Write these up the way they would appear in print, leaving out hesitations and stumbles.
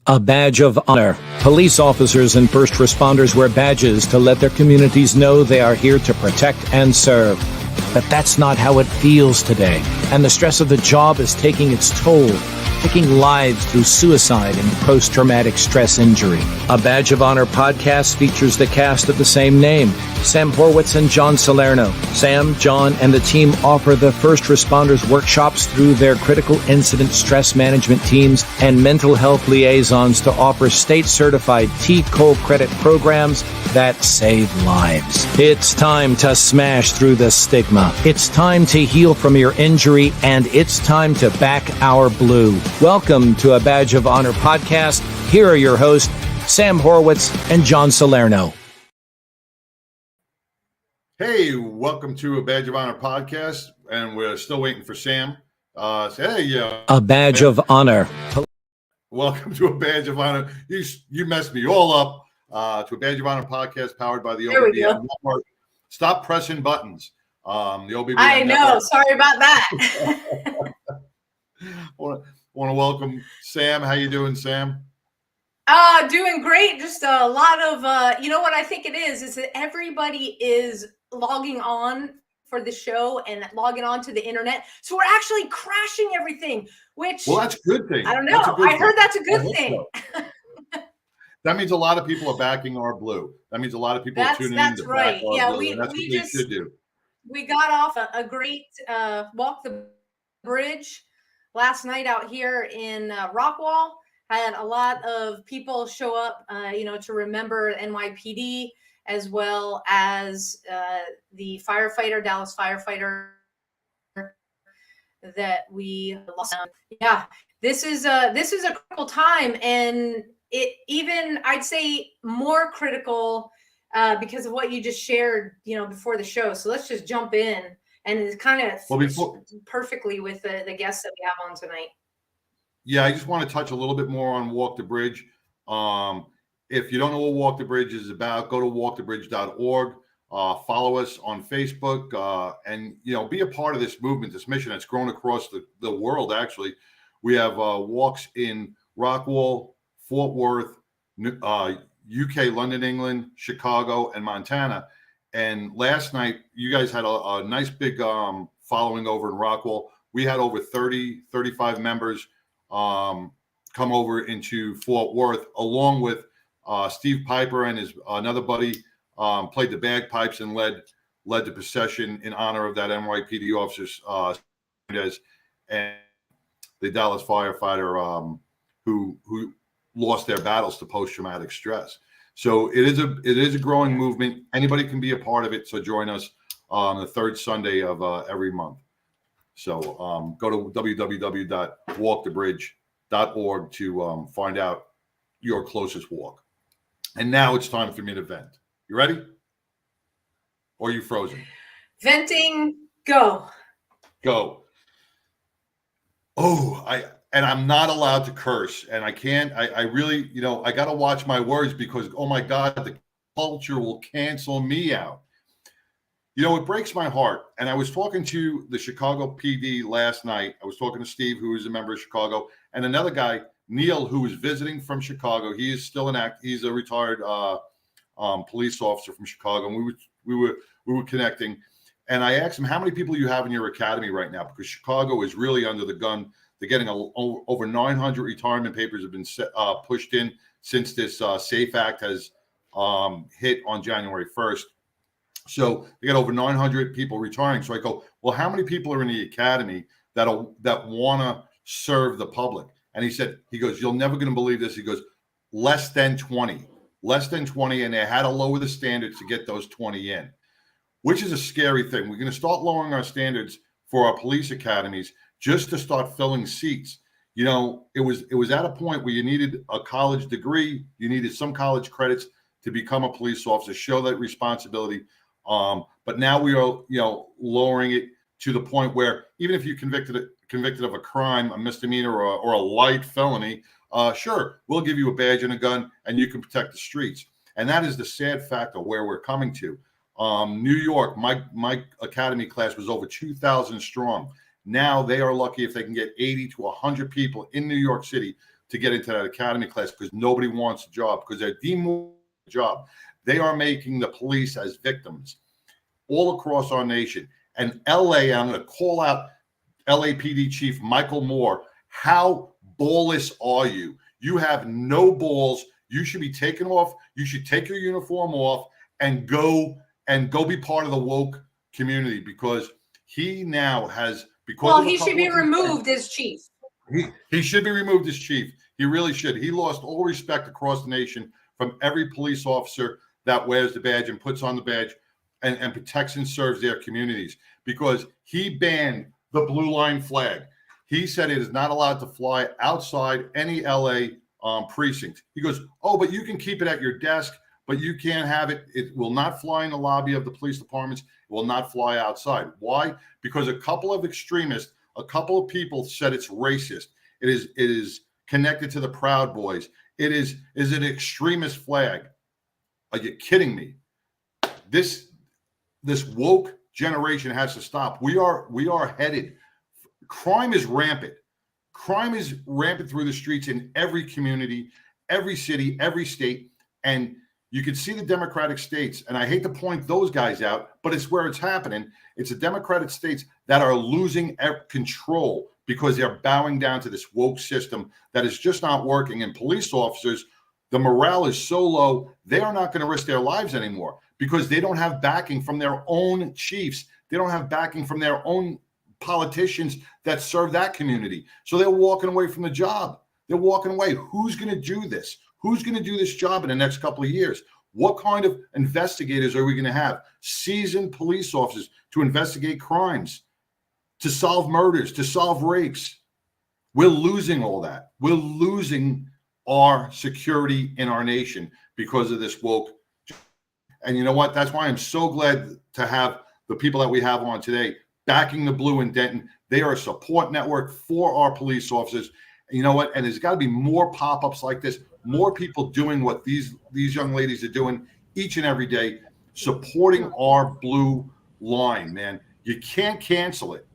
A badge of honor. Police officers and first responders wear badges to let their communities know they are here to protect and serve. But that's not how it feels today, and the stress of the job is taking its toll, taking lives through suicide and post-traumatic stress injury. A Badge of Honor podcast features the cast of the same name, Sam Horwitz and John Salerno. Sam, John, and the team offer the first responders workshops through their critical incident stress management teams and mental health liaisons to offer state-certified T-COLE credit programs that save lives. It's time to smash through the stigma. It's time to heal from your injury, and it's time to back our blue. Welcome to A Badge of Honor podcast. Here are your hosts, Sam Horwitz and John Salerno. Hey, welcome to A Badge of Honor podcast, and we're still waiting for Sam. A Badge of Honor. Welcome to A Badge of Honor. You messed me all up. To A Badge of Honor podcast powered by the OBBM Network. Stop pressing buttons. The OBBM I know. Network. Sorry about that. Want to welcome Sam. How you doing, Sam? Doing great. Just a lot of, you know what I think it is that everybody is logging on for the show and logging on to the internet. So we're actually crashing everything, which, well, that's a good thing. I don't know. I heard that's a good thing. So. That means a lot of people are backing our blue. That means a lot of people are tuning in. That's right. Yeah, blue, that's we what just should do. We got off a great walk the bridge last night out here in Rockwall. Had a lot of people show up, to remember NYPD, as well as the Dallas firefighter that we lost. Yeah, this is a critical time, and it even, I'd say, more critical because of what you just shared, before the show. So let's just jump in, and it kind of fits perfectly with the guests that we have on tonight. Yeah, I just want to touch a little bit more on Walk the Bridge. If you don't know what Walk the Bridge is about, go to walkthebridge.org. Follow us on Facebook, and be a part of this movement, this mission that's grown across the world. Actually, we have walks in Rockwall, Fort Worth, UK, London, England, Chicago, and Montana. And last night, you guys had a nice big following over in Rockwall. We had over 35 members come over into Fort Worth, along with Steve Piper and his another buddy played the bagpipes and led the procession in honor of that NYPD officer's and the Dallas firefighter who lost their battles to post-traumatic stress. So it is a growing movement. Anybody can be a part of it. So join us on the third Sunday of every month. So go to www.walkthebridge.org to find out your closest walk. And now it's time for me to vent. You ready? Or are you frozen? Venting, go. Go. I'm not allowed to curse, and I can't. I really, I got to watch my words because, oh my God, the culture will cancel me out. It breaks my heart. And I was talking to the Chicago PD last night. I was talking to Steve, who is a member of Chicago, and another guy, Neil, who is visiting from Chicago. He is still he's a retired police officer from Chicago. And we were connecting. And I asked him, how many people you have in your academy right now? Because Chicago is really under the gun. They're getting over 900 retirement papers have been pushed in since this SAFE Act has hit on January 1st. So they got over 900 people retiring. So I go, well, how many people are in the academy that want to serve the public? And he goes, you're never going to believe this. He goes, less than 20, and they had to lower the standards to get those 20 in, which is a scary thing. We're going to start lowering our standards for our police academies just to start filling seats. It was at a point where you needed a college degree, you needed some college credits to become a police officer, show that responsibility. But now we are, lowering it to the point where even if you're convicted of a crime, a misdemeanor or a light felony, sure, we'll give you a badge and a gun and you can protect the streets. And that is the sad fact of where we're coming to. New York, my academy class was over 2,000 strong. Now they are lucky if they can get 80 to 100 people in New York City to get into that academy class because nobody wants a job, because they're demoting the job. They are making the police as victims all across our nation. And LA, I'm going to call out LAPD Chief Michael Moore. How ballless are you? You have no balls. You should be taken off. You should take your uniform off and go be part of the woke community, because he now has, because well, he should be removed as chief. He should be removed as chief. He really should. He lost all respect across the nation from every police officer that wears the badge and puts on the badge and protects and serves their communities, because he banned the blue line flag. He said it is not allowed to fly outside any LA precinct. He goes, oh, but you can keep it at your desk, but you can't have it. It will not fly in the lobby of the police departments. It will not fly outside. Why? Because a couple of extremists, a couple of people said it's racist. It is connected to the Proud Boys. It is an extremist flag. Are you kidding me? This woke generation has to stop. We are headed. Crime is rampant. Crime is rampant through the streets in every community, every city, every state. And you can see the Democratic states, and I hate to point those guys out, but it's where it's happening. It's the Democratic states that are losing control because they're bowing down to this woke system that is just not working. And police officers, the morale is so low, they are not going to risk their lives anymore because they don't have backing from their own chiefs. They don't have backing from their own politicians that serve that community. So they're walking away from the job. They're walking away. Who's going to do this? Who's going to do this job in the next couple of years? What kind of investigators are we going to have? Seasoned police officers to investigate crimes, to solve murders, to solve rapes. We're losing all that. We're losing our security in our nation because of this woke. And you know what? That's why I'm so glad to have the people that we have on today backing the Blue in Denton. They are a support network for our police officers. And you know what? And there's got to be more pop-ups like this, more people doing what these young ladies are doing each and every day, supporting our blue line, man. You can't cancel it.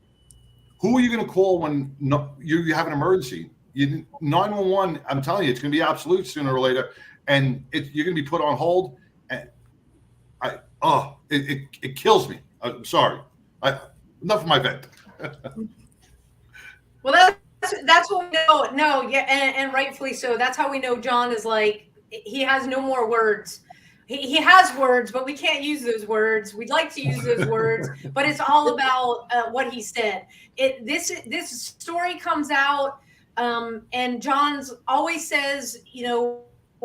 Who are you going to call when you have an emergency? 911, I'm telling you, it's going to be absolute sooner or later, and you're going to be put on hold. And it kills me. I'm sorry. Enough of my vent. Well, that's what we know. No, yeah, and rightfully so. That's how we know John is like, he has no more words. He has words, but we can't use those words. We'd like to use those words, but it's all about what he said. This story comes out, and John's always says, you know,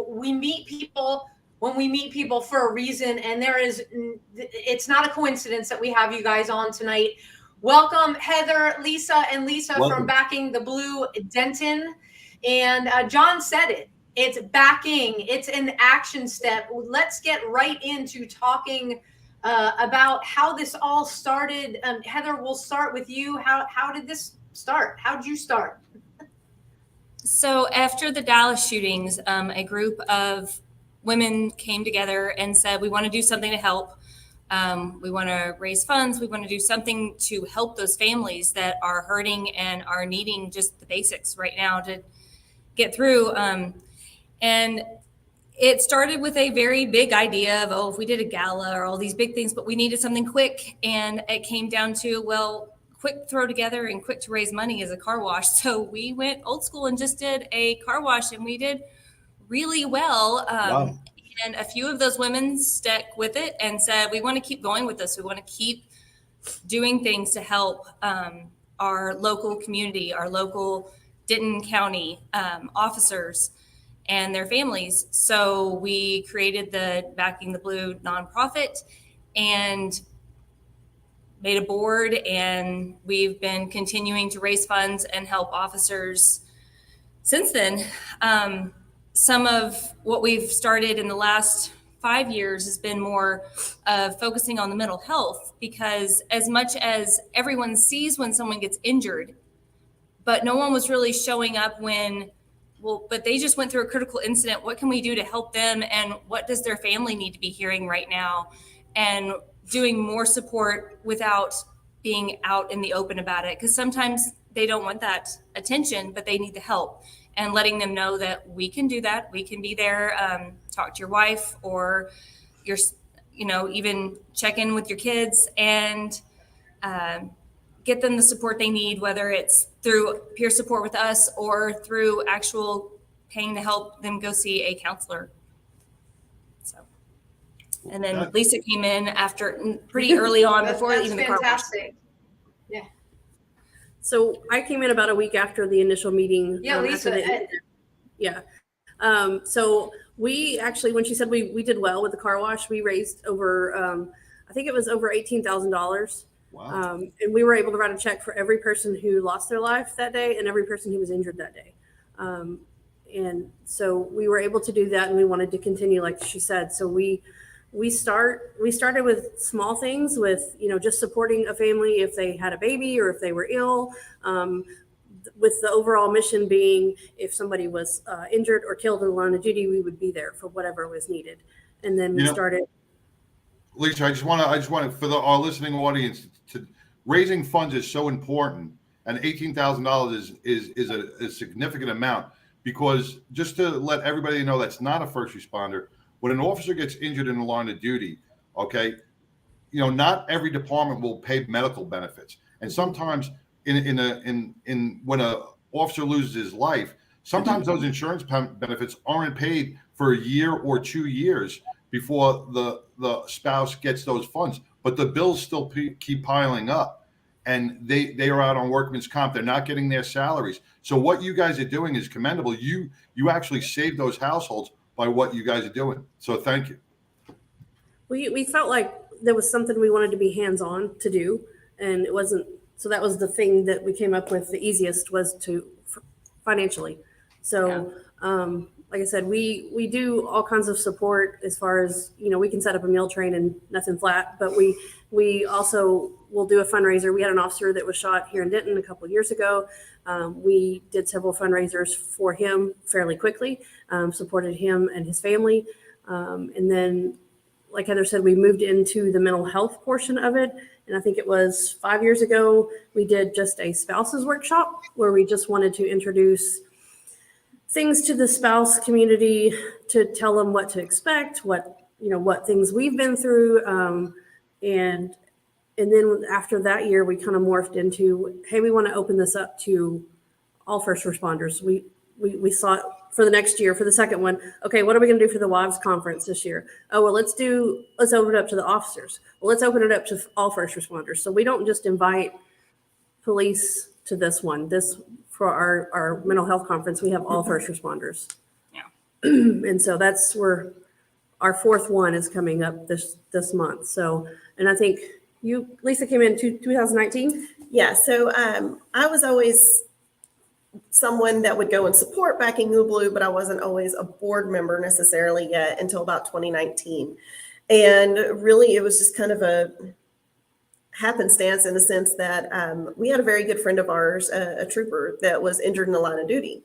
we meet people when we meet people for a reason, and it's not a coincidence that we have you guys on tonight. Welcome, Heather, Lisa, and Lisa. Welcome. From Backing the Blue-Denton. And John said it. It's backing. It's an action step. Let's get right into talking about how this all started. Heather, we'll start with you. How did this start? How did you start? So after the Dallas shootings, a group of women came together and said, we want to do something to help. We want to raise funds. We want to do something to help those families that are hurting and are needing just the basics right now to get through. And it started with a very big idea of, if we did a gala or all these big things, but we needed something quick. And it came down to, quick throw together and quick to raise money is a car wash. So we went old school and just did a car wash, and we did really well. Wow. And a few of those women stuck with it and said, we want to keep going with this. We want to keep doing things to help our local community, our local Denton County officers and their families. So we created the Backing the Blue nonprofit and made a board, and we've been continuing to raise funds and help officers since then. Some of what we've started in the last 5 years has been more focusing on the mental health, because as much as everyone sees when someone gets injured, but no one was really showing up but they just went through a critical incident. What can we do to help them? And what does their family need to be hearing right now? And doing more support without being out in the open about it. Because sometimes they don't want that attention, but they need the help. and letting them know that we can do that. We can be there, talk to your wife or your, even check in with your kids and get them the support they need, whether it's through peer support with us or through actual paying to help them go see a counselor. So, and then Lisa came in after pretty early on before even the car wash. Yeah. So I came in about a week after the initial meeting. Yeah, Lisa. Yeah. So we actually, when she said we did well with the car wash, we raised over, I think it was over $18,000. Wow. And we were able to write a check for every person who lost their life that day and every person who was injured that day. And so we were able to do that, and we wanted to continue, like she said. So we started with small things, with just supporting a family if they had a baby or if they were ill, with the overall mission being if somebody was injured or killed in the line of duty, we would be there for whatever was needed. And then we started. Lisa, I just want to for our listening audience, to raising funds is so important, and $18,000 is a significant amount, because just to let everybody know that's not a first responder, when an officer gets injured in the line of duty, okay, not every department will pay medical benefits, and sometimes when a officer loses his life, sometimes those insurance benefits aren't paid for a year or 2 years before the spouse gets those funds, but the bills still keep piling up, and they are out on workman's comp. They're not getting their salaries. So what you guys are doing is commendable. You actually saved those households by what you guys are doing. So thank you. We felt like there was something we wanted to be hands-on to do, and it wasn't. So that was the thing that we came up with. The easiest was to financially. So, like I said, we do all kinds of support as far as, we can set up a meal train and nothing flat, but we also will do a fundraiser. We had an officer that was shot here in Denton a couple of years ago. We did several fundraisers for him fairly quickly, supported him and his family. And then, like Heather said, we moved into the mental health portion of it. And I think it was 5 years ago, we did just a spouses workshop where we just wanted to introduce things to the spouse community, to tell them what to expect, what things we've been through. And then after that year, we kind of morphed into, hey, we want to open this up to all first responders. We saw it for the next year, for the second one. Okay, what are we going to do for the wives conference this year? Oh, well, let's open it up to the officers. Well, let's open it up to all first responders. So we don't just invite police to this one. For our mental health conference, we have all first responders. Yeah. And so that's where our fourth one is coming up this month. So, and I think Lisa, came in 2019. Yeah. So I was always someone that would go and support Backing the Blue, but I wasn't always a board member necessarily yet until about 2019. And really, it was just kind of a happenstance in the sense that we had a very good friend of ours, a trooper, that was injured in the line of duty.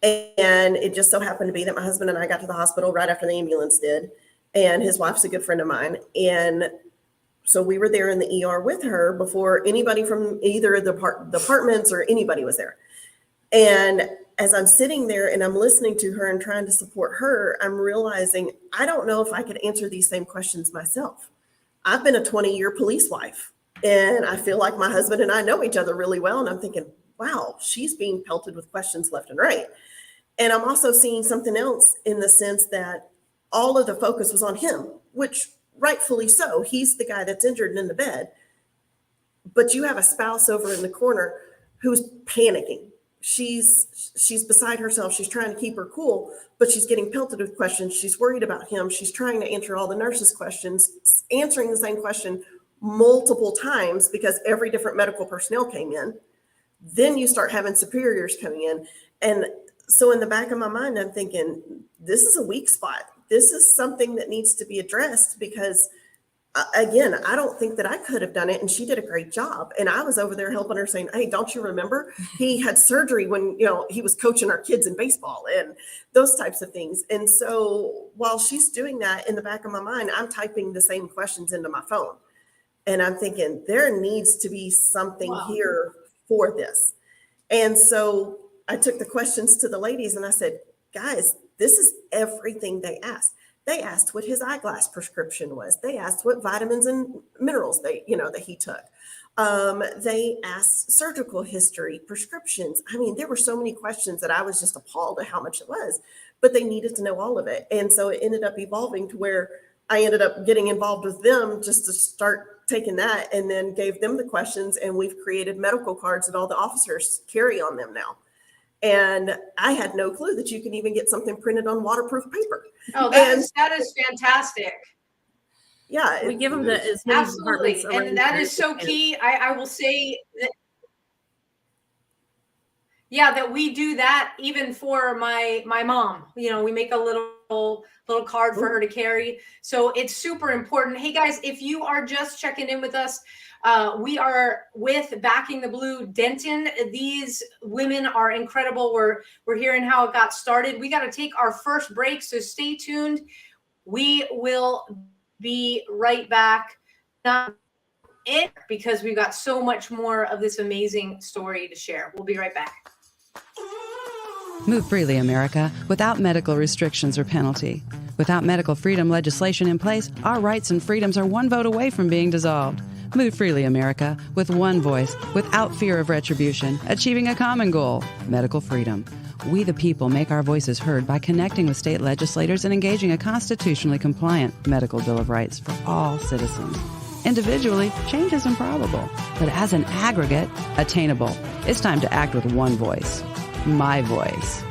And it just so happened to be that my husband and I got to the hospital right after the ambulance did. And his wife's a good friend of mine. And so we were there in the ER with her before anybody from either the departments or anybody was there. And as I'm sitting there and I'm listening to her and trying to support her, I'm realizing I don't know if I could answer these same questions myself. I've been a 20-year police wife, and I feel like my husband and I know each other really well. And I'm thinking, wow, she's being pelted with questions left and right. And I'm also seeing something else in the sense that all of the focus was on him, which rightfully so. He's the guy that's injured and in the bed. But you have a spouse over in the corner who's panicking. She's beside herself. She's trying to keep her cool, but she's getting pelted with questions. She's worried about him. She's trying to answer all the nurses' questions, answering the same question multiple times because every different medical personnel came in. Then you start having superiors coming in. And so in the back of my mind, I'm thinking, this is a weak spot. This is something that needs to be addressed because, again, I don't think that I could have done it. And she did a great job. And I was over there helping her saying, hey, don't you remember? He had surgery when, he was coaching our kids in baseball and those types of things. And so while she's doing that, in the back of my mind, I'm typing the same questions into my phone. And I'm thinking there needs to be something here for this. And so I took the questions to the ladies and I said, guys, this is everything they asked. They asked what his eyeglass prescription was. They asked what vitamins and minerals that he took. They asked surgical history, prescriptions. I mean, there were so many questions that I was just appalled at how much it was, but they needed to know all of it. And so it ended up evolving to where I ended up getting involved with them just to start taking that, and then gave them the questions. And we've created medical cards that all the officers carry on them now. And I had no clue that you can even get something printed on waterproof paper. Oh, that is fantastic. Yeah. We give them as many Absolutely. departments around And that here is so as we can. key. I will say that, yeah, that we do that even for my mom. We make a little card for her to carry. So it's super important. Hey guys, if you are just checking in with us, we are with Backing the Blue-Denton. These women are incredible. We're hearing how it got started. We got to take our first break, so stay tuned. We will be right back. Not it, because we've got so much more of this amazing story to share. We'll be right back. Move freely, America, without medical restrictions or penalty. Without medical freedom legislation in place, our rights and freedoms are one vote away from being dissolved. Move freely, America, with one voice, without fear of retribution, achieving a common goal, medical freedom. We the people make our voices heard by connecting with state legislators and engaging a constitutionally compliant medical Bill of Rights for all citizens. Individually, change is improbable, but as an aggregate, attainable. It's time to act with one voice. My voice.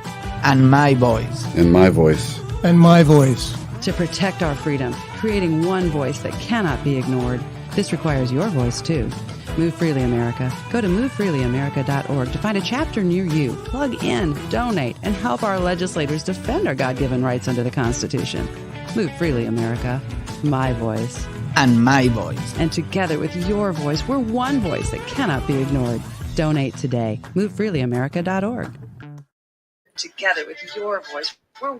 And my voice. And my voice. And my voice. To protect our freedom, creating one voice that cannot be ignored. This requires your voice, too. Move Freely America. Go to movefreelyamerica.org to find a chapter near you. Plug in, donate, and help our legislators defend our God-given rights under the Constitution. Move Freely America. My voice. And my voice. And together with your voice, we're one voice that cannot be ignored. Donate today. MoveFreelyAmerica.org. Together with your voice, we're...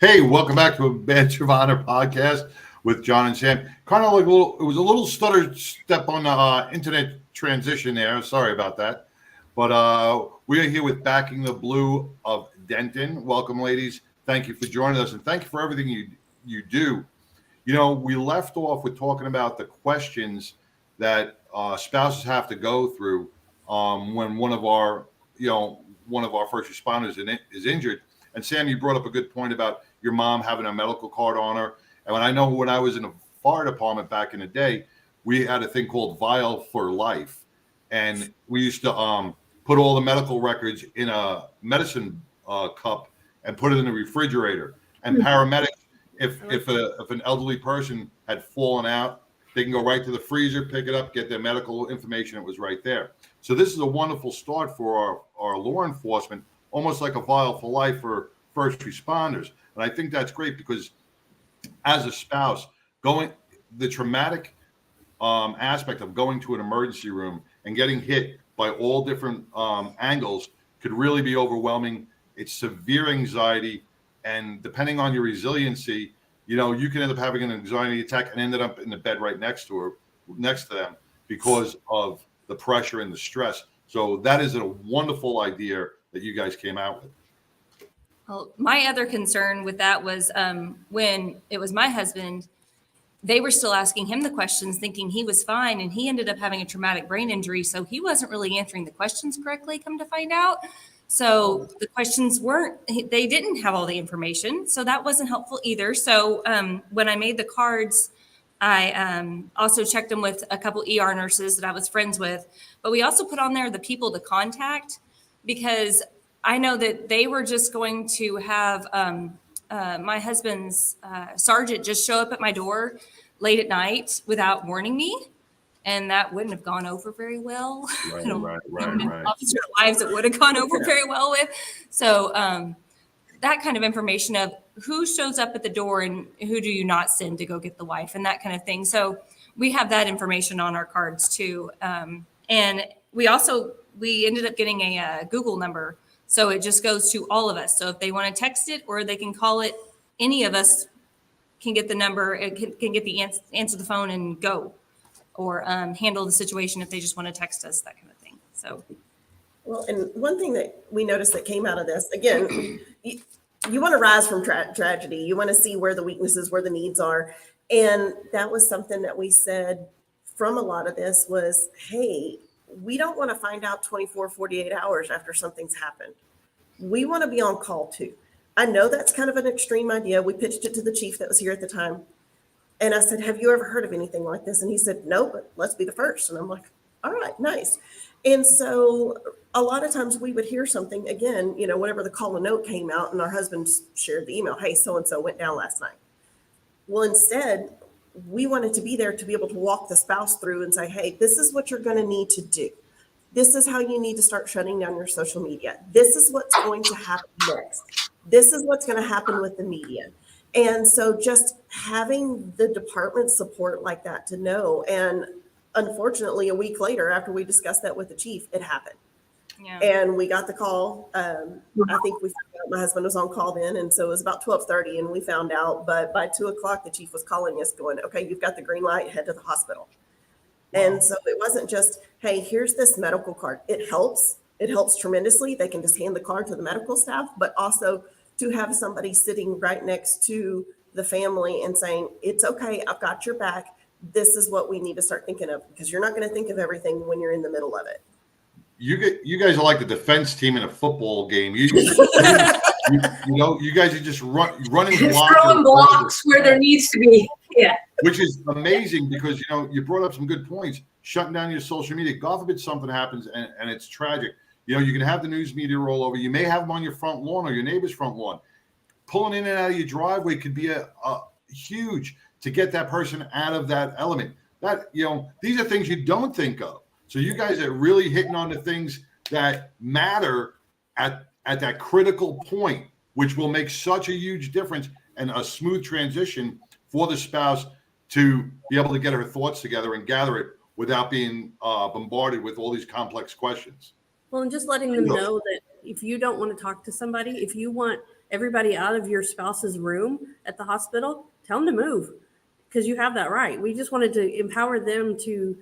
Hey, welcome back to a Badge of Honor podcast with John and Sam. Kind of like it was a little stutter step on the internet transition there. Sorry about that. But we are here with Backing the Blue of Denton. Welcome, ladies. Thank you for joining us, and thank you for everything you do. We left off with talking about the questions that spouses have to go through when one of our first responders is injured. And Sam, you brought up a good point about your mom having a medical card on her. And when I was in a fire department back in the day, we had a thing called Vial for Life. And we used to put all the medical records in a medicine cup and put it in the refrigerator. And paramedics, if an elderly person had fallen out, they can go right to the freezer, pick it up, get their medical information. It was right there. So this is a wonderful start for our law enforcement, almost like a Vial for Life for first responders. And I think that's great because as a spouse, the traumatic aspect of going to an emergency room and getting hit by all different angles could really be overwhelming. It's severe anxiety. And depending on your resiliency, you can end up having an anxiety attack and ended up in the bed right next to them because of the pressure and the stress. So that is a wonderful idea that you guys came out with. Well, my other concern with that was when it was my husband, they were still asking him the questions, thinking he was fine, and he ended up having a traumatic brain injury. So he wasn't really answering the questions correctly, come to find out. So the questions they didn't have all the information. So that wasn't helpful either. So when I made the cards, I also checked them with a couple ER nurses that I was friends with. But we also put on there the people to contact, because I know that they were just going to have my husband's sergeant just show up at my door late at night without warning me. And that wouldn't have gone over very well. Right. Officer lives it would have gone over very well with. So that kind of information of who shows up at the door and who do you not send to go get the wife and that kind of thing. So we have that information on our cards too. And we ended up getting a Google number. So it just goes to all of us. So if they want to text it or they can call it, any of us can get the number, can get the answer the phone and go. Or handle the situation if they just want to text us, that kind of thing. So Well, and one thing that we noticed that came out of this, again, you want to rise from tragedy. You want to see where the weaknesses, where the needs are. And that was something that we said from a lot of this was, hey, we don't want to find out 24, 48 hours after something's happened. We want to be on call too. I know that's kind of an extreme idea. We pitched it to the chief that was here at the time. And I said, have you ever heard of anything like this? And he said, no, but let's be the first. And I'm like, all right, nice. And so a lot of times we would hear something again, whenever the call and note came out and our husbands shared the email, hey, so-and-so went down last night. Well, instead, we wanted to be there to be able to walk the spouse through and say, hey, this is what you're going to need to do. This is how you need to start shutting down your social media. This is what's going to happen next. This is what's going to happen with the media. And so just having the department support like that to know. And unfortunately, a week later, after we discussed that with the chief, it happened. Yeah. And we got the call. I think we found out my husband was on call then. And so it was about 12:30 and we found out. But by 2:00, the chief was calling us going, okay, you've got the green light, head to the hospital. Wow. And so it wasn't just, hey, here's this medical card. It helps. It helps tremendously. They can just hand the card to the medical staff, but also to have somebody sitting right next to the family and saying, it's okay, I've got your back. This is what we need to start thinking of, because you're not going to think of everything when you're in the middle of it. You guys are like the defense team in a football game. You guys are just running blocks, throwing blocks where there needs to be. Yeah, which is amazing because you brought up some good points. Shutting down your social media. God forbid something happens and it's tragic. You can have the news media roll over. You may have them on your front lawn or your neighbor's front lawn. Pulling in and out of your driveway could be a huge to get that person out of that element. That these are things you don't think of. So you guys are really hitting on the things that matter at that critical point, which will make such a huge difference and a smooth transition for the spouse to be able to get her thoughts together and gather it without being bombarded with all these complex questions. Well, and just letting them know that if you don't want to talk to somebody, if you want everybody out of your spouse's room at the hospital, tell them to move, because you have that right. We just wanted to empower them to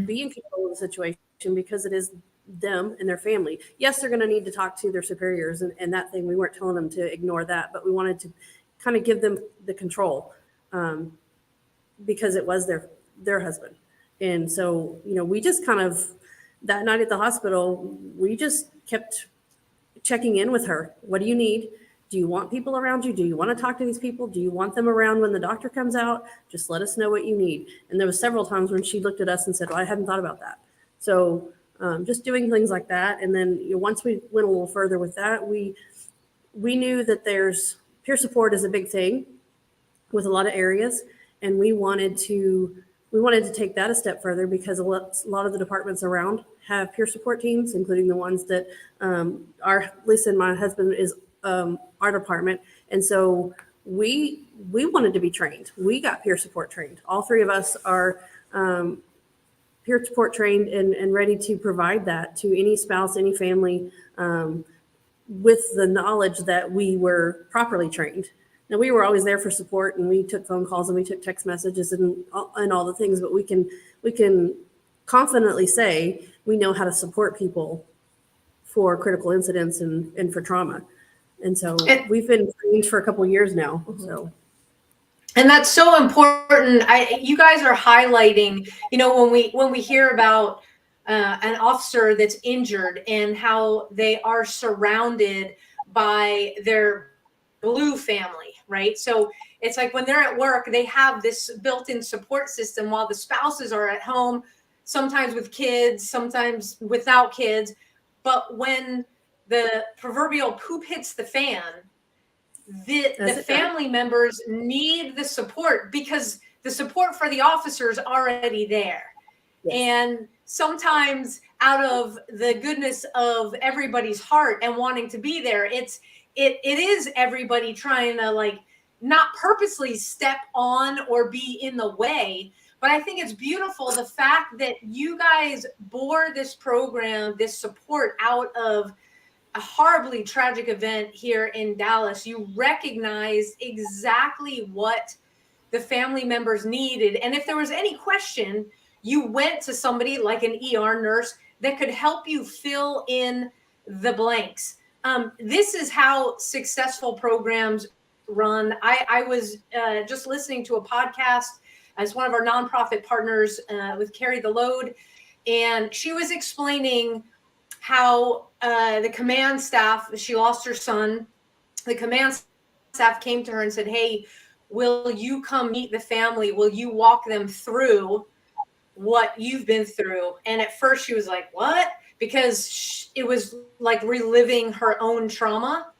be in control of the situation, because it is them and their family. Yes, they're going to need to talk to their superiors and that thing. We weren't telling them to ignore that, but we wanted to kind of give them the control because it was their husband. And so, we just kind of, that night at the hospital, we just kept checking in with her. What do you need? Do you want people around you? Do you want to talk to these people? Do you want them around when the doctor comes out? Just let us know what you need. And there was several times when she looked at us and said, well, I hadn't thought about that. So just doing things like that. And then once we went a little further with that, we knew that there's peer support is a big thing with a lot of areas. And we wanted to take that a step further, because a lot of the departments around have peer support teams, including the ones that Lisa and my husband is our department. And so we wanted to be trained. We got peer support trained. All three of us are peer support trained and ready to provide that to any spouse, any family, with the knowledge that we were properly trained. Now, we were always there for support, and we took phone calls and we took text messages and all the things, but we can confidently say we know how to support people for critical incidents and for trauma. And so we've been trained for a couple of years now. So. And that's so important. You guys are highlighting, when we hear about an officer that's injured and how they are surrounded by their blue family, right? So it's like when they're at work, they have this built-in support system while the spouses are at home, sometimes with kids, sometimes without kids. But when the proverbial poop hits the fan, the family members need the support, because the support for the officer is already there. Yes. And sometimes out of the goodness of everybody's heart and wanting to be there, it is everybody trying to not purposely step on or be in the way. But I think it's beautiful, the fact that you guys bore this program, this support out of a horribly tragic event here in Dallas. You recognized exactly what the family members needed. And if there was any question, you went to somebody like an ER nurse that could help you fill in the blanks. This is how successful programs run. I was just listening to a podcast as one of our nonprofit partners with Carry the Load, and she was explaining how the command staff, she lost her son. The command staff came to her and said, hey, will you come meet the family? Will you walk them through what you've been through? And at first she was like, what? Because it was like reliving her own trauma.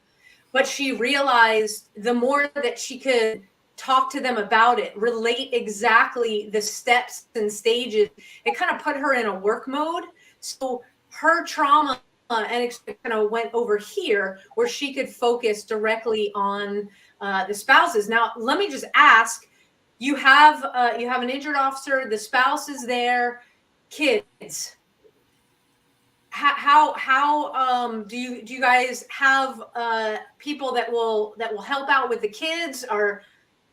But she realized the more that she could talk to them about it, relate exactly the steps and stages, it kind of put her in a work mode. So her trauma and kind of went over here where she could focus directly on the spouses. Now, let me just ask, you have an injured officer, the spouse is there, kids. How do you guys have people that will help out with the kids, or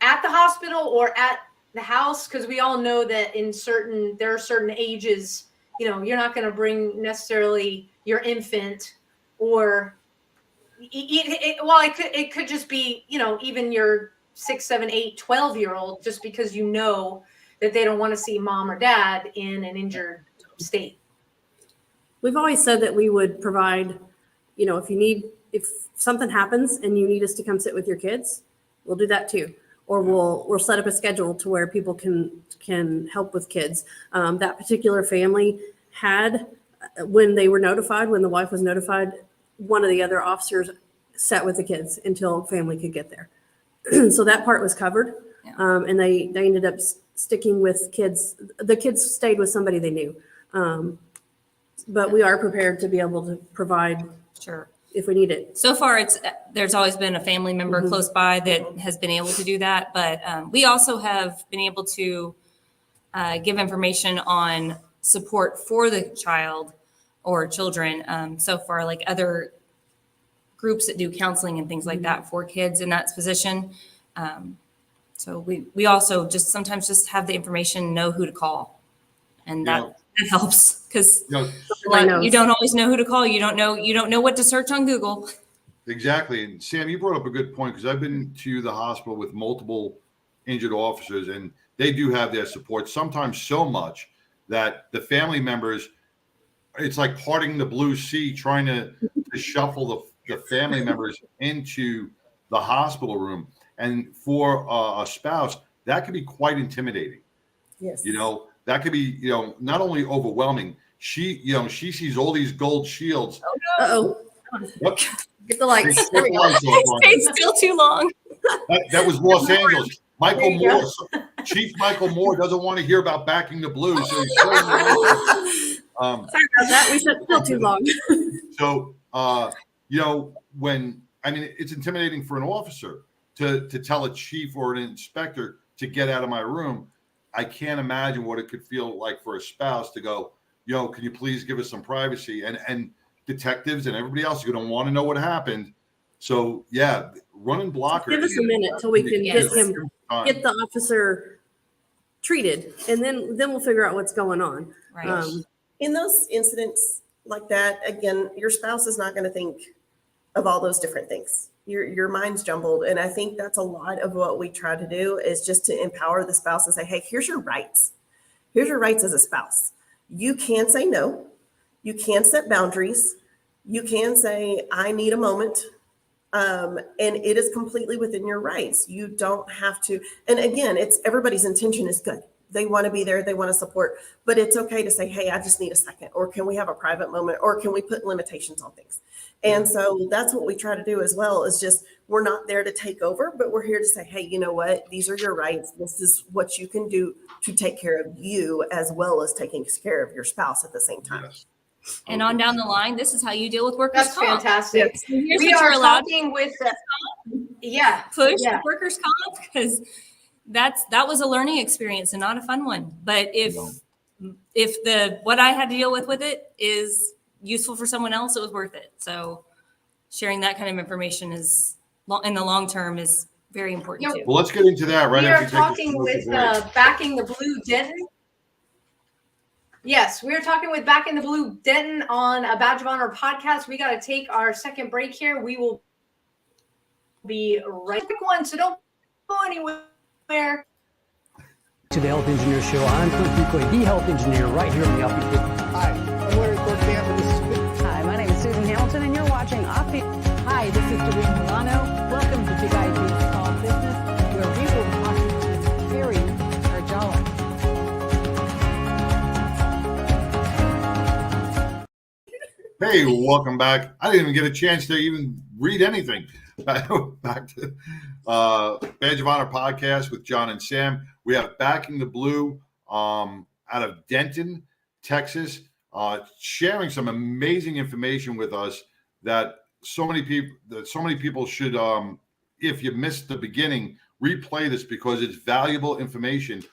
at the hospital or at the house? Because we all know that there are certain ages, you're not going to bring necessarily your infant, or it could just be, even your 6, 7, 8, 12-year-old, just because that they don't want to see mom or dad in an injured state. We've always said that we would provide, if something happens and you need us to come sit with your kids, we'll do that too. Or we'll set up a schedule to where people can help with kids. That particular family had, when they were notified, when the wife was notified, one of the other officers sat with the kids until family could get there. So that part was covered. Yeah. And they ended up sticking with kids. The kids stayed with somebody they knew. But we are prepared to be able to provide Sure. if we need it. So far, there's always been a family member close by that has been able to do that. But we also have been able to give information on support for the child or children. So far, like other groups that do counseling and things like that for kids in that position. So we also sometimes just have the information, know who to call. And that helps, because you don't always know who to call. You don't know what to search on Google. Exactly. And Sam, you brought up a good point, because I've been to the hospital with multiple injured officers, and they do have their support, sometimes so much that the family members, it's like parting the blue sea, trying to shuffle the family members into the hospital room. And for a spouse, that can be quite intimidating. Yes. That could be, not only overwhelming. She sees all these gold shields. Uh-oh. What? Get the lights. There we go. It's still too long. That was Los Angeles. Michael Moore, Chief Michael Moore doesn't want to hear about backing the Blues. So he's Sorry about that. We said still too long. So, it's intimidating for an officer to tell a chief or an inspector to get out of my room. I can't imagine what it could feel like for a spouse to go, can you please give us some privacy? And detectives and everybody else are going to want to know what happened. So running blockers. Give us a minute till we can get the officer treated, and then we'll figure out what's going on. Right. In those incidents like that, again, your spouse is not going to think of all those different things. Your mind's jumbled. And I think that's a lot of what we try to do, is just to empower the spouse and say, hey, here's your rights. Here's your rights as a spouse. You can say no. You can set boundaries. You can say, I need a moment. And it is completely within your rights. You don't have to. And again, everybody's intention is good. They want to be there. They want to support. But it's okay to say, hey, I just need a second. Or can we have a private moment? Or can we put limitations on things? And so that's what we try to do as well, is just, we're not there to take over, but we're here to say, hey, you know what? These are your rights. This is what you can do to take care of you, as well as taking care of your spouse at the same time. Yes. And on down the line, this is how you deal with workers' That's comp. fantastic. So here's We what are you're allowed talking with push workers' comp, because that was a learning experience and not a fun one. But if what I had to deal with it is useful for someone else, it was worth it. So sharing that kind of information is in the long term is very important too. Well, let's get into that right we after are talking with Backing the Blue-Denton. Yes, we're talking with Back in the Blue-Denton on a Badge of Honor podcast. We got to take our second break here. We will be right back, so don't go anywhere. To the Health Engineer Show. I'm Clint Ducoy, the Health Engineer, right here on the Offbeat. Hi, I'm Larry Thornton. This is Hi, my name is Susan Hamilton, and you're watching Offbeat. Hi, this is Doreen Milano. Welcome to Big Ideas Small Business, where we will talk to Terry Arjala. Hey, welcome back. I didn't even get a chance to even read anything. Back to Badge of Honor podcast with John and Sam. We have Backing the Blue out of Denton, Texas, sharing some amazing information with us that so many people should, if you missed the beginning, replay this because it's valuable information.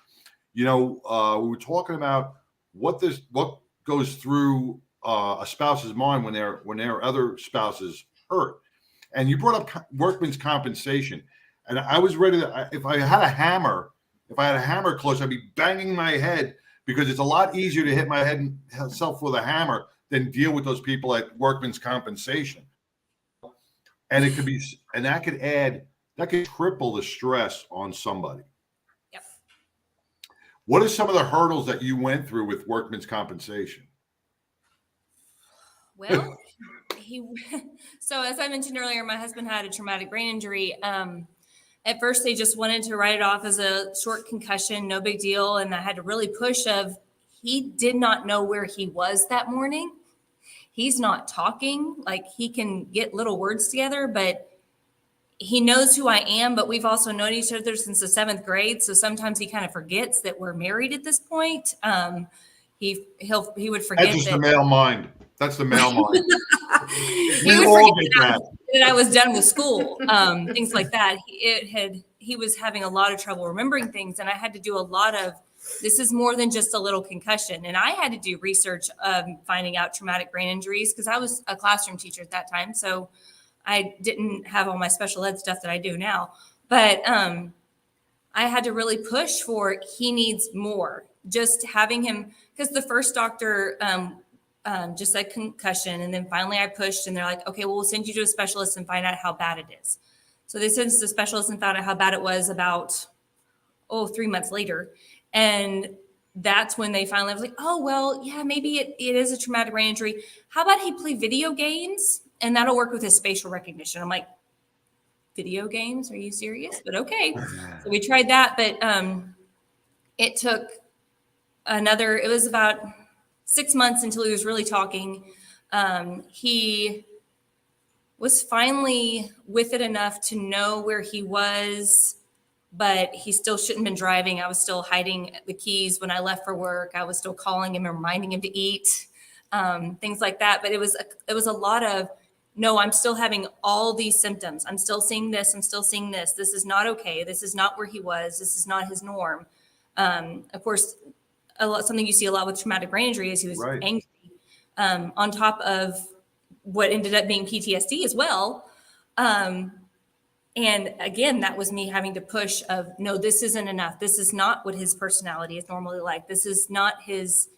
We were talking about what goes through a spouse's mind when their other spouses hurt. And you brought up workman's compensation. And I was ready to, if I had a hammer close, I'd be banging my head because it's a lot easier to hit my head self with a hammer than deal with those people at workman's compensation. And it could be, and that could triple the stress on somebody. Yep. What are some of the hurdles that you went through with workman's compensation? Well, so as I mentioned earlier, my husband had a traumatic brain injury. At first, they just wanted to write it off as a short concussion, no big deal. And I had to really push he did not know where he was that morning. He's not talking, like he can get little words together, but he knows who I am. But we've also known each other since the 7th grade. So sometimes he kind of forgets that we're married at this point. He would forget That's just the male mind. That's the male mind. He would forget that I was done with school, things like that. He was having a lot of trouble remembering things, and I had to do a lot of, this is more than just a little concussion. And I had to do research finding out traumatic brain injuries because I was a classroom teacher at that time. So I didn't have all my special ed stuff that I do now. But I had to really push for, he needs more. Just having him, because the first doctor just said concussion. And then finally I pushed and they're like, okay, well, we'll send you to a specialist and find out how bad it is. So they sent us to the specialist and found out how bad it was about, 3 months later. And that's when they finally was like, oh, well, yeah, maybe it is a traumatic brain injury. How about he play video games and that'll work with his spatial recognition? I'm like, video games? Are you serious? But okay. So we tried that, but it took it was about 6 months until he was really talking. He was finally with it enough to know where he was, but he still shouldn't have been driving. I was still hiding the keys when I left for work. I was still calling him and reminding him to eat, things like that. But it was a lot of, no, I'm still having all these symptoms. I'm still seeing this. I'm still seeing this. This is not okay. This is not where he was. This is not his norm. Of course, something you see a lot with traumatic brain injury is he was angry, on top of what ended up being PTSD as well. And again, that was me having to push of, no, this isn't enough. This is not what his personality is normally like. This is not he's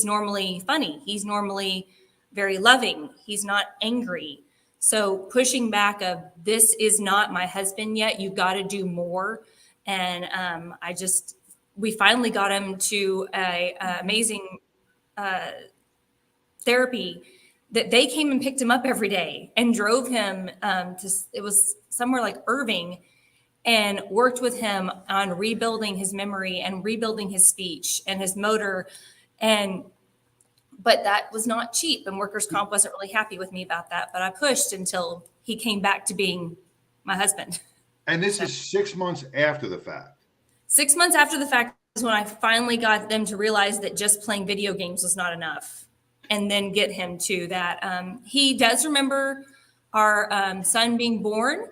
normally funny. He's normally very loving. He's not angry. So pushing back of, this is not my husband yet. You got to do more. And we finally got him to a amazing therapy that they came and picked him up every day and drove him it was somewhere like Irving, and worked with him on rebuilding his memory and rebuilding his speech and his motor. But that was not cheap, and workers' comp wasn't really happy with me about that. But I pushed until he came back to being my husband. And this is 6 months after the fact. 6 months after the fact is when I finally got them to realize that just playing video games was not enough, and then get him to that. He does remember our son being born,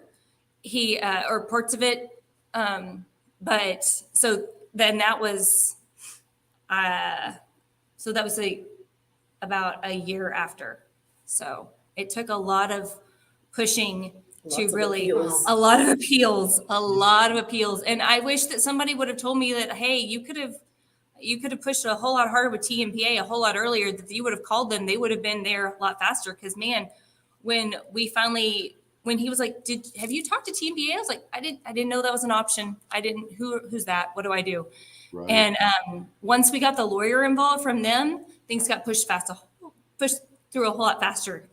or parts of it. But so then that was, about a year after. So it took a lot of pushing a lot of appeals. And I wish that somebody would have told me that, hey, you could have you could have pushed a whole lot harder with TMPA a whole lot earlier. That you would have called them, they would have been there a lot faster. Because man, when he was like, have you talked to TMPA? I was like, I didn't know that was an option. I didn't. Who's that? What do I do? Right. And once we got the lawyer involved from them, things got pushed through a whole lot faster.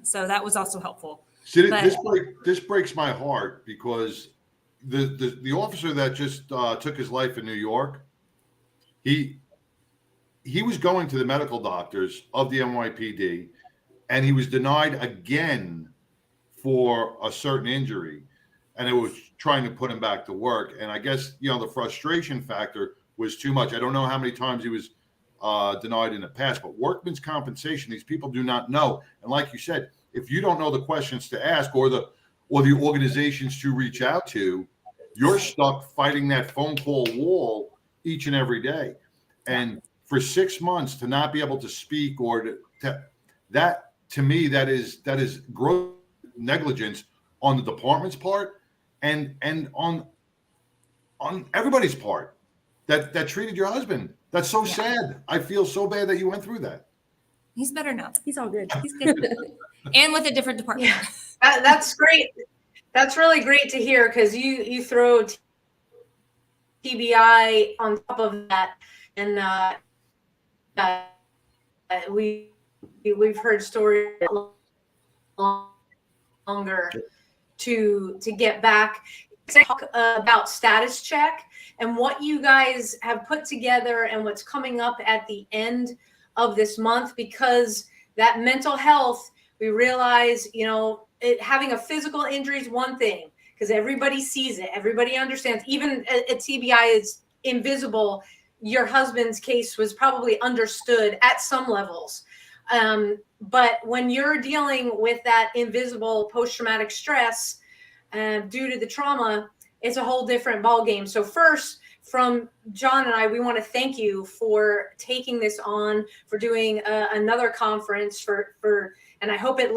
So that was also helpful. See, this breaks my heart because the officer that just took his life in New York, he was going to the medical doctors of the NYPD, and he was denied again for a certain injury, and it was trying to put him back to work. And I guess, the frustration factor was too much. I don't know how many times he was denied in the past, but workman's compensation, these people do not know. And like you said, if you don't know the questions to ask or the organizations to reach out to, you're stuck fighting that phone call wall each and every day. And for 6 months to not be able to speak or that to me, that is gross negligence on the department's part and on everybody's part that treated your husband. That's so sad. I feel so bad that you went through that. He's better now. He's all good. He's good. And with a different department. Yeah. That's great. That's really great to hear, because you throw TBI on top of that, and we've heard stories longer to get back. Talk about status check and what you guys have put together and what's coming up at the end of this month, because that mental health, we realize, having a physical injury is one thing, because everybody sees it, everybody understands. Even a TBI is invisible. Your husband's case was probably understood at some levels. But when you're dealing with that invisible post-traumatic stress due to the trauma, it's a whole different ballgame. So first, from John and I, we want to thank you for taking this on, for doing another conference and I hope it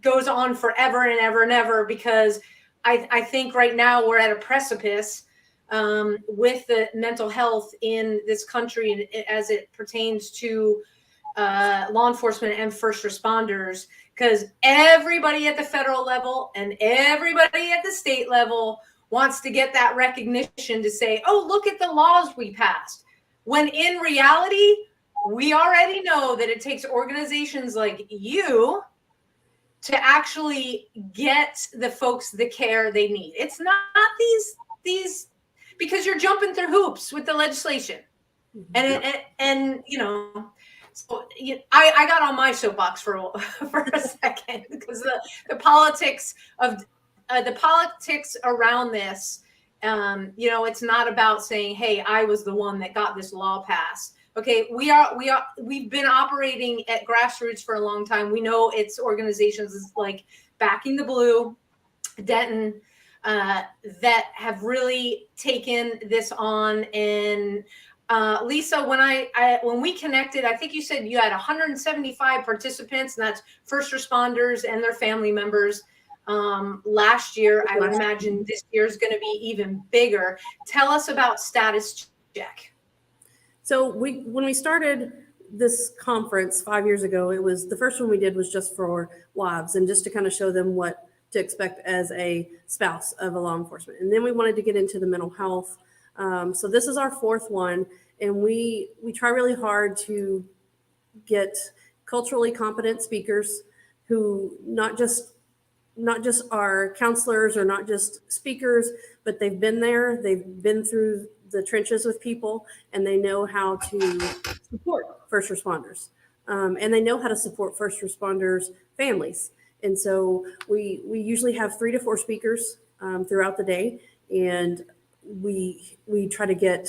goes on forever and ever and ever, because I think right now we're at a precipice with the mental health in this country as it pertains to law enforcement and first responders, because everybody at the federal level and everybody at the state level wants to get that recognition to say, oh, look at the laws we passed. When in reality, we already know that it takes organizations like you to actually get the folks the care they need. It's not these because you're jumping through hoops with the legislation. And so I got on my soapbox for a second, because the politics around this, it's not about saying, hey, I was the one that got this law passed. Okay, we've been operating at grassroots for a long time. We know it's organizations like Backing the Blue-Denton that have really taken this on. And Lisa, when we connected, I think you said you had 175 participants, and that's first responders and their family members. Last year, I would imagine this year is going to be even bigger. Tell us about Status Check. So when we started this conference 5 years ago, it was the first one we did was just for wives, and just to kind of show them what to expect as a spouse of a law enforcement. And then we wanted to get into the mental health. So this is our fourth one, and we try really hard to get culturally competent speakers who not just are counselors or not just speakers, but they've been there, they've been through the trenches with people, and they know how to support first responders. And they know how to support first responders' families. And so we usually have 3 to 4 speakers throughout the day, and we try to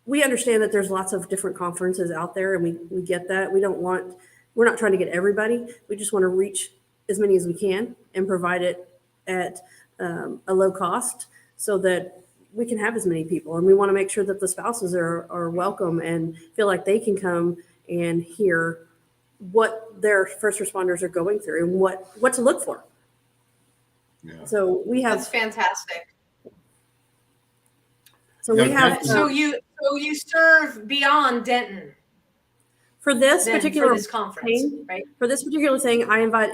we understand that there's lots of different conferences out there, and we get that. We're not trying to get everybody. We just want to reach as many as we can and provide it at a low cost so that we can have as many people. And we want to make sure that the spouses are welcome and feel like they can come and hear what their first responders are going through and what to look for. Yeah. So we have. That's fantastic. So we have so you serve beyond Denton for this then, particular for this conference, thing, right? For this particular thing, I invite.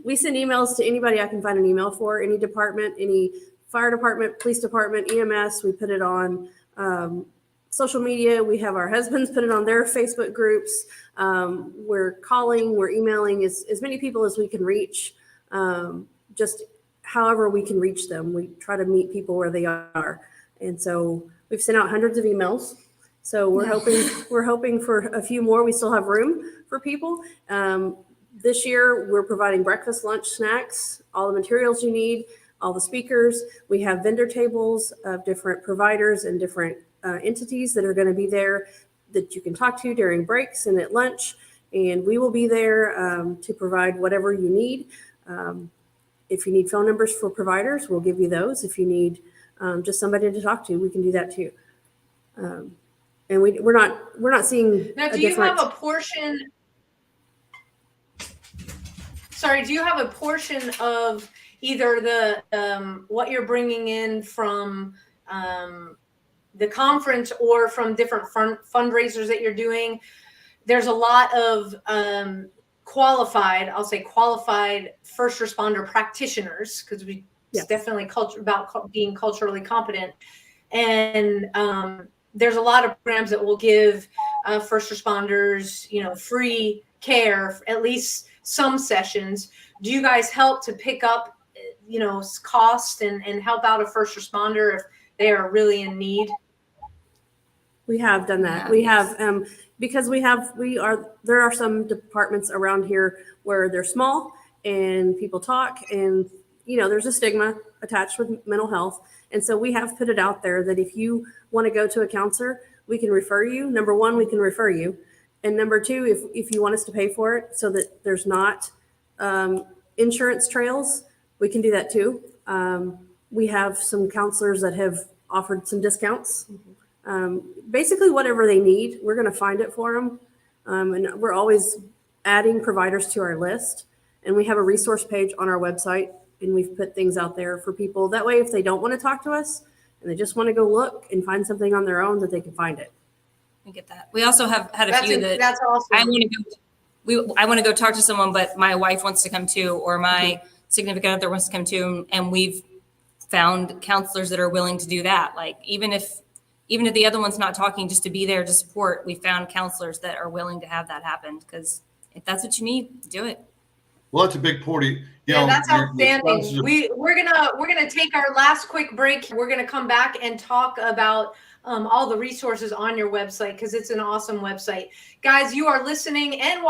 We send emails to anybody I can find an email for, any department, any fire department, police department, EMS. We put it on social media. We have our husbands put it on their Facebook groups. We're calling, we're emailing as many people as we can reach. Just however we can reach them. We try to meet people where they are. And so we've sent out hundreds of emails. So we're hoping for a few more. We still have room for people. This year we're providing breakfast, lunch, snacks, all the materials you need, all the speakers. We have vendor tables of different providers and different entities that are going to be there that you can talk to during breaks and at lunch. And we will be there to provide whatever you need. If you need phone numbers for providers, we'll give you those. If you need just somebody to talk to, we can do that too. And we're not seeing now. a Do you difference. have a portion? Sorry, do you have a portion of either the what you're bringing in from the conference or from different fundraisers that you're doing? There's a lot of qualified first responder practitioners, because it's definitely about being culturally competent. And there's a lot of programs that will give first responders, free care, at least some sessions. Do you guys help to pick up, cost and help out a first responder if they are really in need? We have done that. Yeah, We yes. have, because there are some departments around here where they're small and people talk and, there's a stigma attached with mental health. And so we have put it out there that if you want to go to a counselor, we can refer you. Number one, we can refer you. And number two, if you want us to pay for it so that there's not insurance trails, we can do that too. We have some counselors that have offered some discounts. Basically, whatever they need, we're going to find it for them. And we're always adding providers to our list. And we have a resource page on our website, and we've put things out there for people. That way, if they don't want to talk to us and they just want to go look and find something on their own, that they can find it. We get that. We also have had a few that that's awesome. I want to go talk to someone, but my wife wants to come too, or my significant other wants to come too. And we've found counselors that are willing to do that. Like even if the other one's not talking, just to be there to support, we found counselors that are willing to have that happen. Because if that's what you need, do it. Well, that's a big party. That's outstanding. We're gonna take our last quick break. We're gonna come back and talk about all the resources on your website, because it's an awesome website. Guys, you are listening and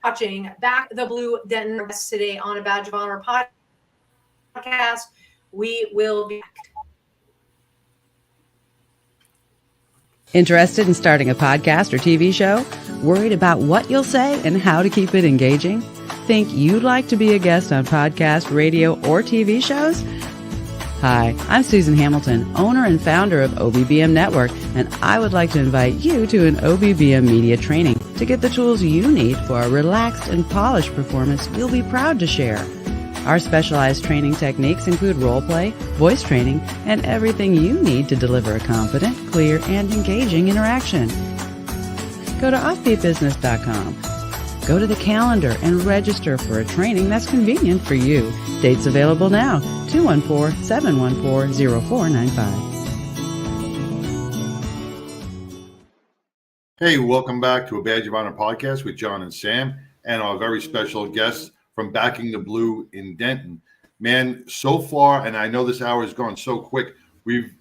watching Back the Blue-Denton today on a Badge of Honor podcast. We will be back. Interested in starting a podcast or TV show? Worried about what you'll say and how to keep it engaging? Think you'd like to be a guest on podcast, radio, or TV shows? Hi, I'm Susan Hamilton, owner and founder of OBBM Network, and I would like to invite you to an OBBM media training to get the tools you need for a relaxed and polished performance we'll be proud to share. Our specialized training techniques include role play, voice training, and everything you need to deliver a confident, clear, and engaging interaction. Go to offbeatbusiness.com. Go to the calendar and register for a training that's convenient for you. Dates available now, 214-714-0495. Hey, welcome back to a Badge of Honor podcast with John and Sam and our very special guests from Backing the Blue in Denton. Man, so far, and I know this hour has gone so quick, we've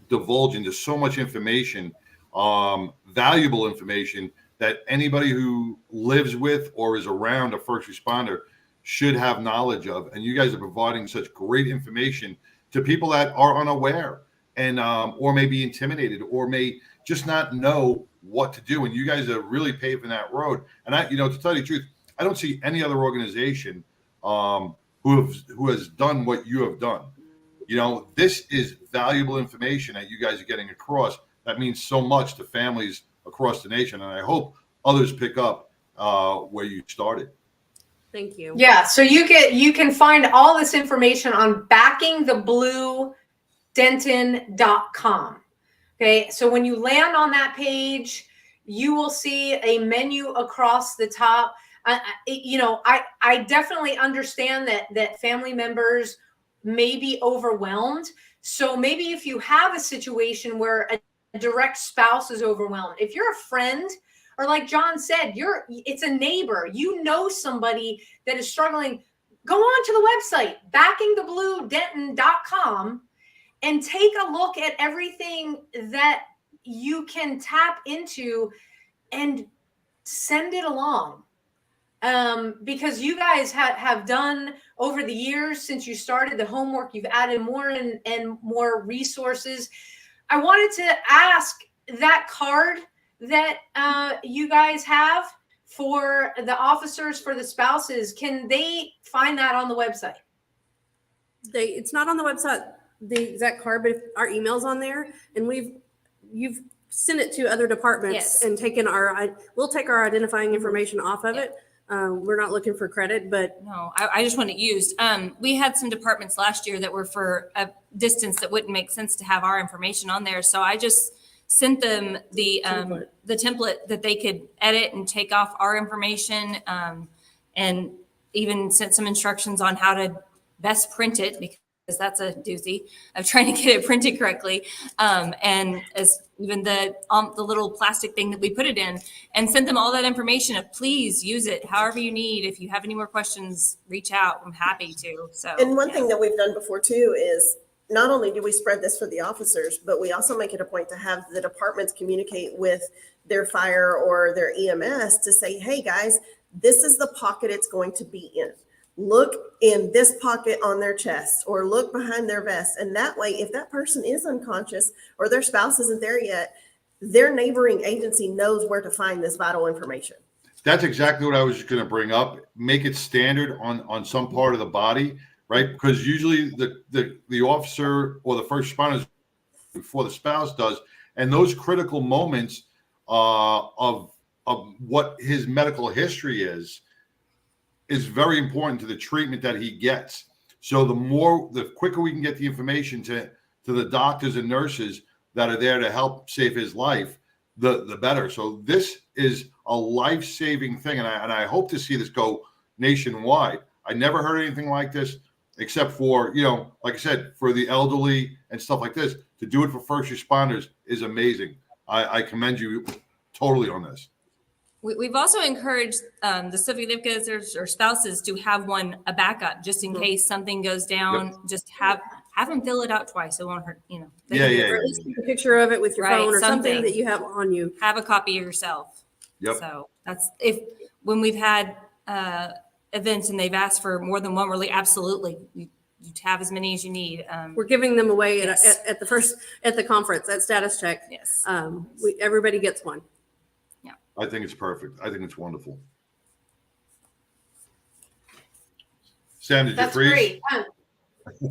divulged into so much information, valuable information, that anybody who lives with or is around a first responder should have knowledge of. And you guys are providing such great information to people that are unaware and or may be intimidated or may just not know what to do. And you guys are really paving that road. And to tell you the truth, I don't see any other organization who has done what you have done. This is valuable information that you guys are getting across. That means so much to families across the nation, and I hope others pick up where you started. Thank you. Yeah, so you can find all this information on backingthebluedenton.com. Okay, so when you land on that page, you will see a menu across the top. I definitely understand that family members may be overwhelmed. So maybe if you have a situation where a direct spouse is overwhelmed, if you're a friend, or like John said, it's a neighbor, you know somebody that is struggling, go on to the website, backingtheblue-denton.com, and take a look at everything that you can tap into and send it along. Because you guys have done over the years since you started the homework, you've added more and more resources. I wanted to ask, that card that you guys have for the officers, for the spouses, can they find that on the website? It's not on the website, the exact card, but our email's on there, and you've sent it to other departments. Yes. And we'll take our identifying information off of it. We're not looking for credit, but No, I just want it used. We had some departments last year that were for a distance that wouldn't make sense to have our information on there. So I just sent them the template that they could edit and take off our information, and even sent some instructions on how to best print it, because that's a doozy of trying to get it printed correctly. And as even the little plastic thing that we put it in, and sent them all that information of, please use it however you need. If you have any more questions, reach out. I'm happy to. So, and one thing that we've done before too is not only do we spread this for the officers, but we also make it a point to have the departments communicate with their fire or their EMS to say, hey guys, this is the pocket it's going to be in. Look in this pocket on their chest, or look behind their vest. And that way, if that person is unconscious or their spouse isn't there yet, their neighboring agency knows where to find this vital information. That's exactly what I was going to bring up. Make it standard on some part of the body, right? Because usually the officer or the first responders before the spouse does, and those critical moments of what his medical history is very important to the treatment that he gets. So the quicker we can get the information to the doctors and nurses that are there to help save his life, the better. So this is a life-saving thing, and I hope to see this go nationwide. I never heard anything like this, except for, like I said, for the elderly and stuff like this. To do it for first responders is amazing. I commend you totally on this. we've also encouraged the significant or spouses to have a backup, just in case something goes down. Yep. Just have them fill it out twice. It won't hurt, Or at least take a picture of it with your phone, or something that you have on you. Have a copy of yourself. Yep. So that's when we've had events and they've asked for more than one, really, absolutely. You have as many as you need. We're giving them away at the conference at Status Check. Yes. Everybody gets one. I think it's perfect. I think it's wonderful. Sam, did you freeze? Great.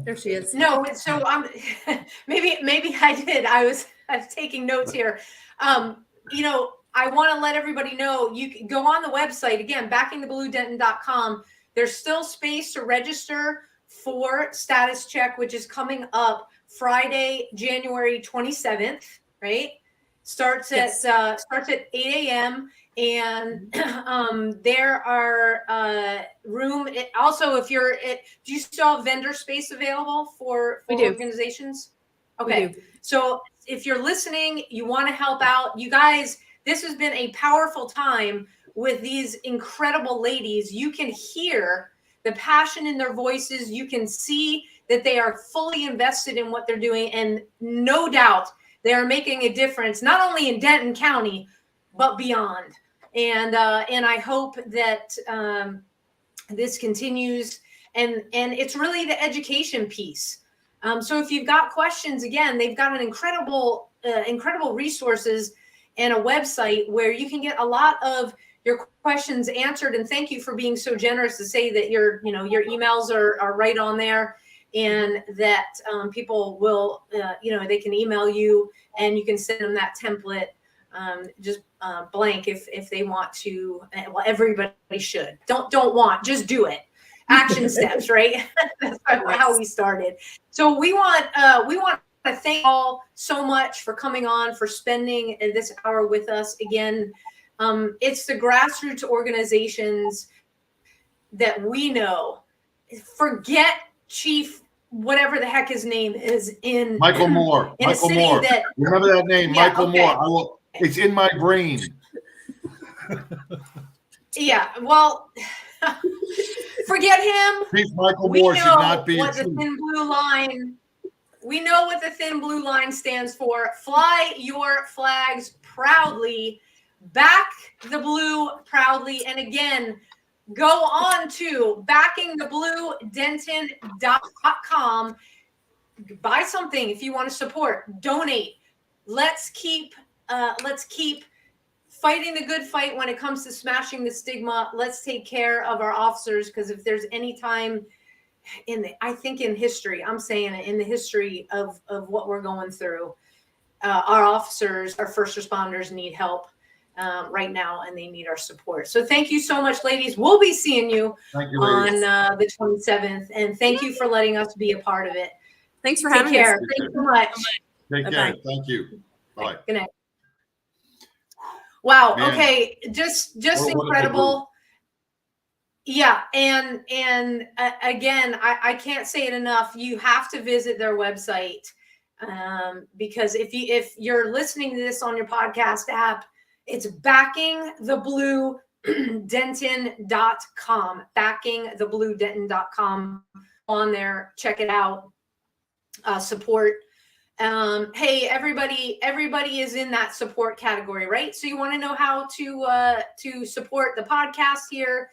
There she is. No, so maybe I did. I was taking notes here. I want to let everybody know, you can go on the website again, backingtheblue-denton.com. There's still space to register for Status Check, which is coming up Friday, January 27th, right? Starts at 8 a.m. and there are room. Also, if do you still have vendor space available for organizations? Okay, so if you're listening, you want to help out, you guys. This has been a powerful time with these incredible ladies. You can hear the passion in their voices. You can see that they are fully invested in what they're doing, and no doubt they are making a difference, not only in Denton County, but beyond. And I hope that this continues. And it's really the education piece. So if you've got questions, again, they've got an incredible resources and a website where you can get a lot of your questions answered. And thank you for being so generous to say that your emails are right on there. And that people will, they can email you and you can send them that template, just blank if they want to. Well, everybody should. Don't want, just do it. Action steps, right? That's how we started. So we want I thank all so much for coming on, for spending this hour with us again. It's the grassroots organizations that we know. Forget Chief, whatever the heck his name is, in Michael Moore. in Michael a city Moore. that, Remember that name, Yeah, Michael okay. Moore. It's in my brain. yeah, well, forget him. Chief Michael We Moore should know not be a what the chief. thin blue line. We know what the thin blue line stands for. Fly your flags proudly. Back the blue proudly. And again, go on to backingthebluedenton.com. Buy something if you want to support. Donate. Let's keep fighting the good fight when it comes to smashing the stigma. Let's take care of our officers, because if there's any time I think in history, I'm saying it, in the history of what we're going through, our officers, our first responders need help right now, and they need our support. So thank you so much, ladies. We'll be seeing you, on the 27th, and thank you for letting us be a part of it. Thanks for Take having care. us. Thank you so much. Take Bye-bye. care. Thank you. Bye. Good night. Wow. Man. Okay. Just What a incredible. Yeah. And again, I can't say it enough. You have to visit their website, because if you're listening to this on your podcast app, it's backingthebluedenton.com, backingthebluedenton.com. On there, check it out. Support. Hey, everybody is in that support category, right? So you want to know how to support the podcast here,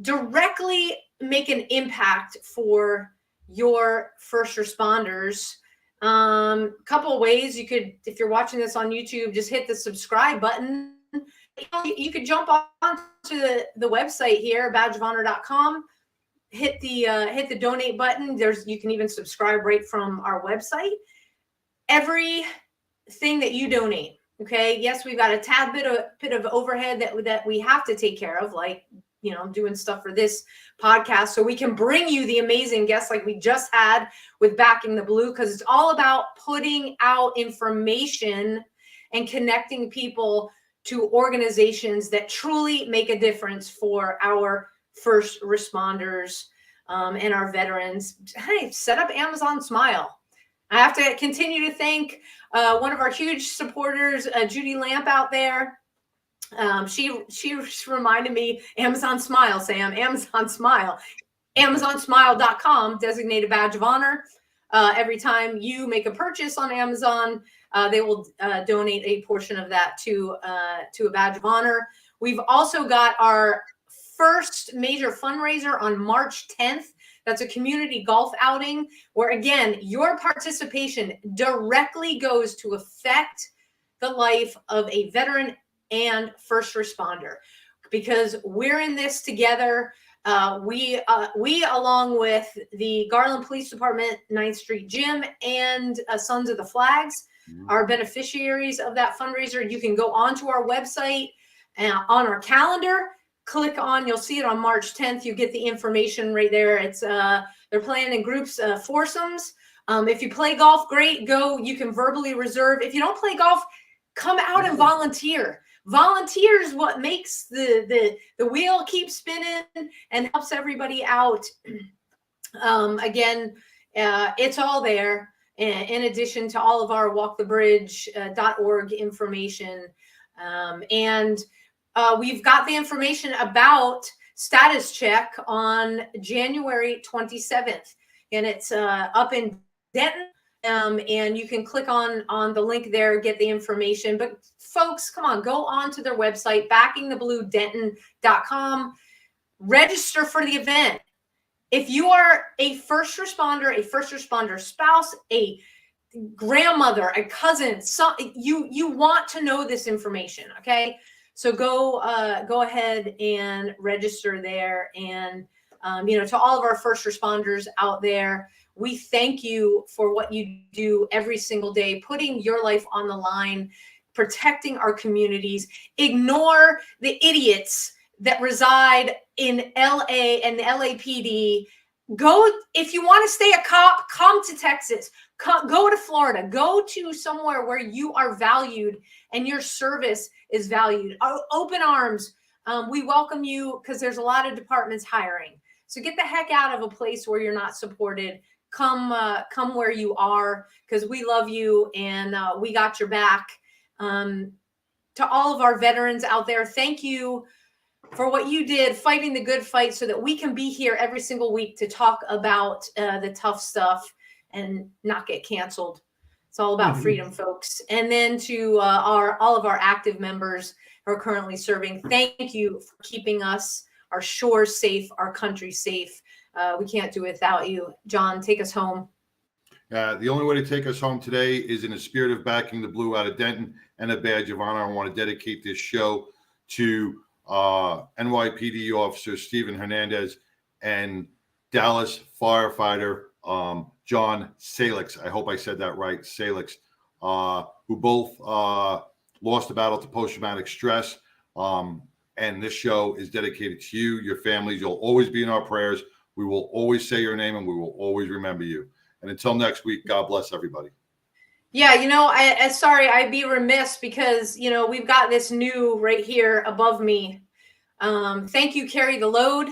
directly make an impact for your first responders. Couple of ways you could, if you're watching this on YouTube, just hit the subscribe button. You could jump on to the website here, badgeofhonor.com. Hit the donate button. You can even subscribe right from our website. Everything that you donate, okay? Yes, we've got a tad bit of overhead that we have to take care of, like, doing stuff for this podcast, so we can bring you the amazing guests like we just had with Backing the Blue, because it's all about putting out information and connecting people to organizations that truly make a difference for our first responders and our veterans. Hey, set up Amazon Smile. I have to continue to thank one of our huge supporters, Judy Lamp out there. She reminded me, Amazon Smile, Sam, Amazon Smile, AmazonSmile.com, designated badge of honor. Every time you make a purchase on Amazon, they will donate a portion of that to a badge of honor. We've also got our first major fundraiser on March 10th. That's a community golf outing where, again, your participation directly goes to affect the life of a veteran and first responder, because we're in this together. We along with the Garland Police Department, 9th Street Gym, and Sons of the Flags are beneficiaries of that fundraiser. You can go onto our website on our calendar, click on, you'll see it on March 10th. You get the information right there. It's they're playing in groups, foursomes. If you play golf, great, go. You can verbally reserve. If you don't play golf, come out and volunteer. Volunteer is what makes the wheel keep spinning and helps everybody out. Again, it's all there, in addition to all of our walkthebridge.org information. And we've got the information about status check on January 27th, and it's up in Denton. And you can click on the link there, get the information. But folks, come on, go on to their website, backingthebluedenton.com, register for the event. If you are a first responder, a first responder spouse, a grandmother, a cousin, you want to know this information, okay? So go ahead and register there. And to all of our first responders out there, we thank you for what you do every single day, putting your life on the line, protecting our communities. Ignore the idiots that reside in LA and the LAPD Go, if you want to stay a cop, come to Texas, go to Florida, go to somewhere where you are valued and your service is valued. Open arms. We welcome you because there's a lot of departments hiring. So get the heck out of a place where you're not supported. Come where you are, because we love you and we got your back. To all of our veterans out there, thank you for what you did, fighting the good fight so that we can be here every single week to talk about the tough stuff and not get canceled. It's all about freedom, folks. And then to all of our active members who are currently serving, thank you for keeping us, our shores safe, our country safe. We can't do it without you. John, take us home. The only way to take us home today is in a spirit of backing the Blue out of Denton and a badge of honor. I want to dedicate this show to NYPD officer Stephen Hernandez and Dallas firefighter John Salix. I hope I said that right, Salix, who both lost a battle to post-traumatic stress. And this show is dedicated to you, your families. You'll always be in our prayers. We will always say your name and we will always remember you. And until next week, God bless everybody. Yeah, sorry, I'd be remiss because, we've got this new right here above me. Thank you, Carry the Load.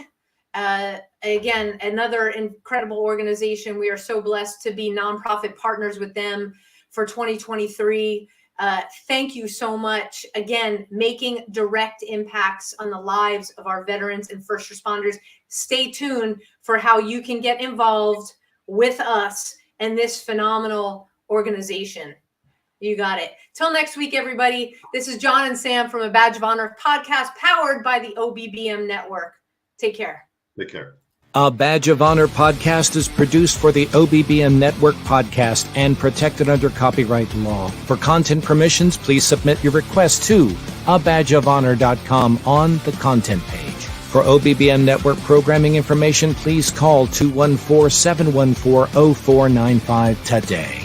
Again, another incredible organization. We are so blessed to be nonprofit partners with them for 2023. Thank you so much. Again, making direct impacts on the lives of our veterans and first responders. Stay tuned for how you can get involved with us and this phenomenal organization. You got it. Till next week, everybody. This is John and Sam from A Badge of Honor podcast powered by the OBBM network. Take care. Take care. A Badge of Honor podcast is produced for the OBBM Network podcast and protected under copyright law. For content permissions, please submit your request to abadgeofhonor.com on the content page. For OBBM Network programming information, please call 214-714-0495 today.